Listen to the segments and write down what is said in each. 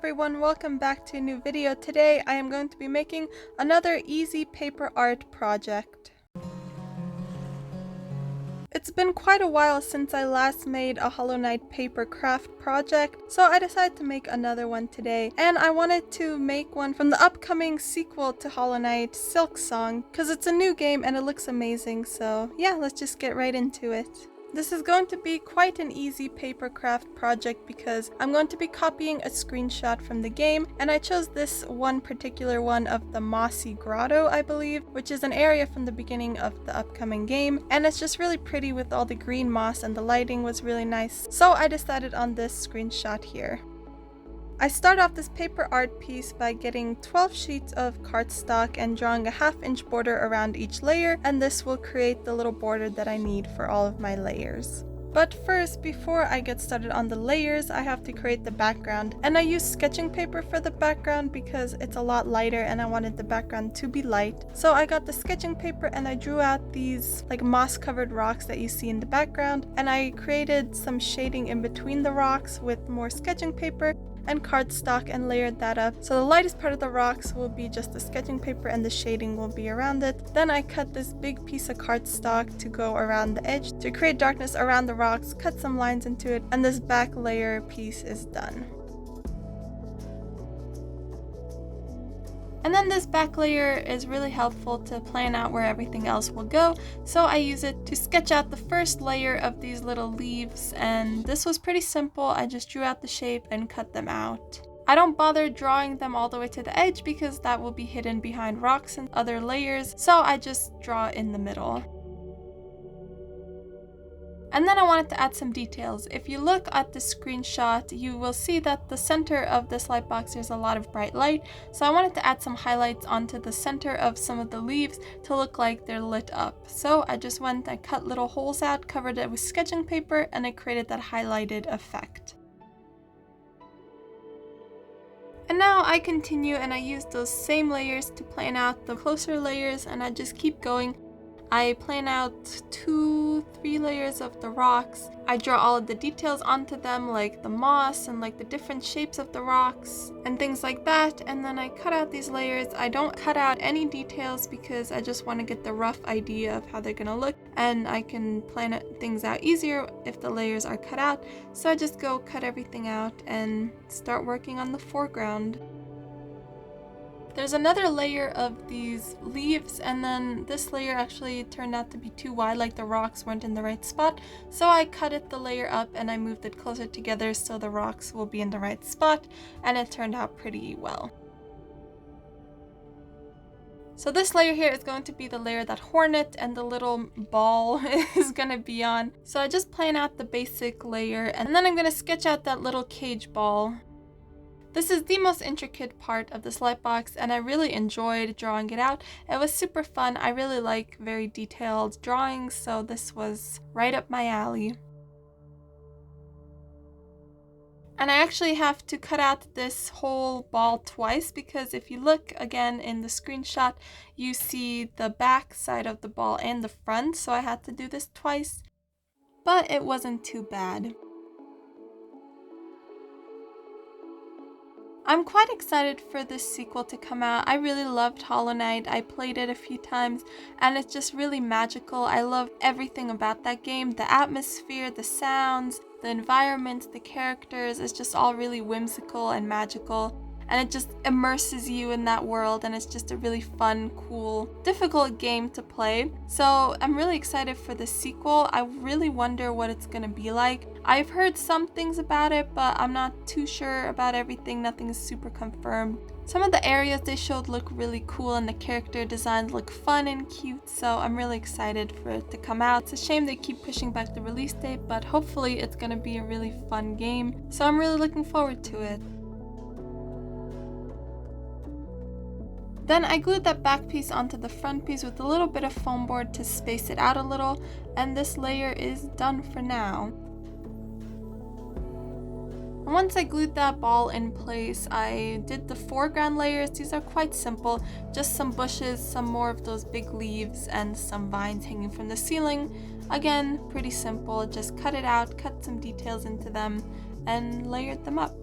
everyone, welcome back to a new video. Today I am going to be making another easy paper art project. It's been quite a while since I last made a Hollow Knight paper craft project, so I decided to make another one today. And I wanted to make one from the upcoming sequel to Hollow Knight, Silksong, because it's a new game and it looks amazing. So yeah, let's just get right into it. This is going to be quite an easy paper craft project because I'm going to be copying a screenshot from the game, and I chose this one particular one of the Mossy Grotto, I believe, which is an area from the beginning of the upcoming game, and it's just really pretty with all the green moss and the lighting was really nice, so I decided on this screenshot here. I start off this paper art piece by getting 12 sheets of cardstock and drawing a 1/2 inch border around each layer, and this will create the little border that I need for all of my layers. But first, before I get started on the layers, I have to create the background, and I use sketching paper for the background because it's a lot lighter and I wanted the background to be light. So I got the sketching paper and I drew out these like moss covered rocks that you see in the background, and I created some shading in between the rocks with more sketching paper and cardstock and layered that up. So the lightest part of the rocks will be just the sketching paper and the shading will be around it. Then I cut this big piece of cardstock to go around the edge to create darkness around the rocks, cut some lines into it, and this back layer piece is done. And then this back layer is really helpful to plan out where everything else will go, so I use it to sketch out the first layer of these little leaves, and this was pretty simple. I just drew out the shape and cut them out. I don't bother drawing them all the way to the edge because that will be hidden behind rocks and other layers, so I just draw in the middle. And then I wanted to add some details. If you look at the screenshot, you will see that the center of this light box, there's a lot of bright light. So I wanted to add some highlights onto the center of some of the leaves to look like they're lit up. So I just went and cut little holes out, covered it with sketching paper, and I created that highlighted effect. And now I continue and I use those same layers to plan out the closer layers, and I just keep going. I plan out 2-3 layers of the rocks. I draw all of the details onto them, like the moss and like the different shapes of the rocks and things like that, and then I cut out these layers. I don't cut out any details because I just want to get the rough idea of how they're gonna look, and I can plan things out easier if the layers are cut out. So I just go cut everything out and start working on the foreground. There's another layer of these leaves, and then this layer actually turned out to be too wide, like the rocks weren't in the right spot. So I cut the layer up and I moved it closer together so the rocks will be in the right spot, and it turned out pretty well. So this layer here is going to be the layer that Hornet and the little ball is going to be on. So I just plan out the basic layer, and then I'm going to sketch out that little cage ball. This is the most intricate part of this light box, and I really enjoyed drawing it out. It was super fun. I really like very detailed drawings, so this was right up my alley. And I actually have to cut out this whole ball twice because if you look again in the screenshot, you see the back side of the ball and the front, so I had to do this twice. But it wasn't too bad. I'm quite excited for this sequel to come out. I really loved Hollow Knight. I played it a few times and it's just really magical. I love everything about that game. The atmosphere, the sounds, the environment, the characters. It's just all really whimsical and magical. And it just immerses you in that world, and it's just a really fun, cool, difficult game to play. So I'm really excited for the sequel. I really wonder what it's gonna be like. I've heard some things about it, but I'm not too sure about everything. Nothing is super confirmed. Some of the areas they showed look really cool and the character designs look fun and cute, so I'm really excited for it to come out. It's a shame they keep pushing back the release date, but hopefully it's gonna be a really fun game. So I'm really looking forward to it. Then I glued that back piece onto the front piece with a little bit of foam board to space it out a little, and this layer is done for now. And once I glued that ball in place, I did the foreground layers. These are quite simple, just some bushes, some more of those big leaves, and some vines hanging from the ceiling. Again, pretty simple, just cut it out, cut some details into them, and layered them up.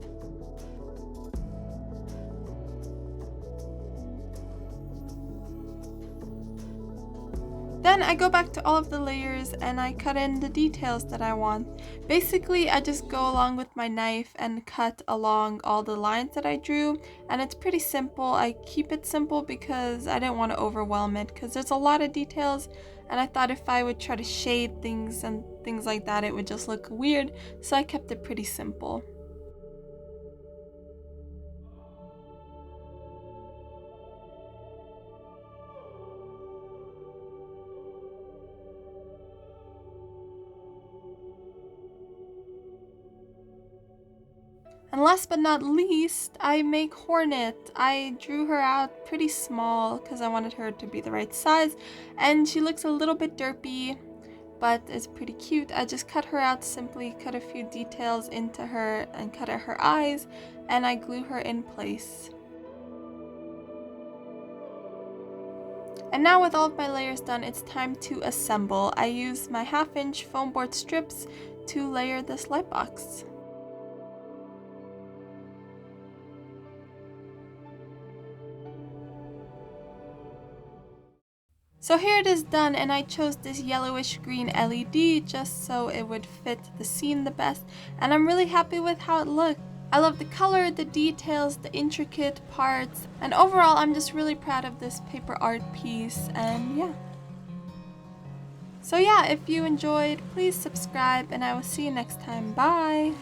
Then I go back to all of the layers and I cut in the details that I want. Basically, I just go along with my knife and cut along all the lines that I drew, and it's pretty simple. I keep it simple because I didn't want to overwhelm it because there's a lot of details, and I thought if I would try to shade things and things like that, it would just look weird, so I kept it pretty simple. And last but not least, I make Hornet. I drew her out pretty small because I wanted her to be the right size, and she looks a little bit derpy, but it's pretty cute. I just cut her out simply, cut a few details into her and cut out her eyes, and I glue her in place. And now with all of my layers done, it's time to assemble. I use my 1/2-inch foam board strips to layer this light box. So here it is done, and I chose this yellowish green LED just so it would fit the scene the best, and I'm really happy with how it looked. I love the color, the details, the intricate parts, and overall I'm just really proud of this paper art piece, and yeah. So yeah, if you enjoyed, please subscribe, and I will see you next time. Bye!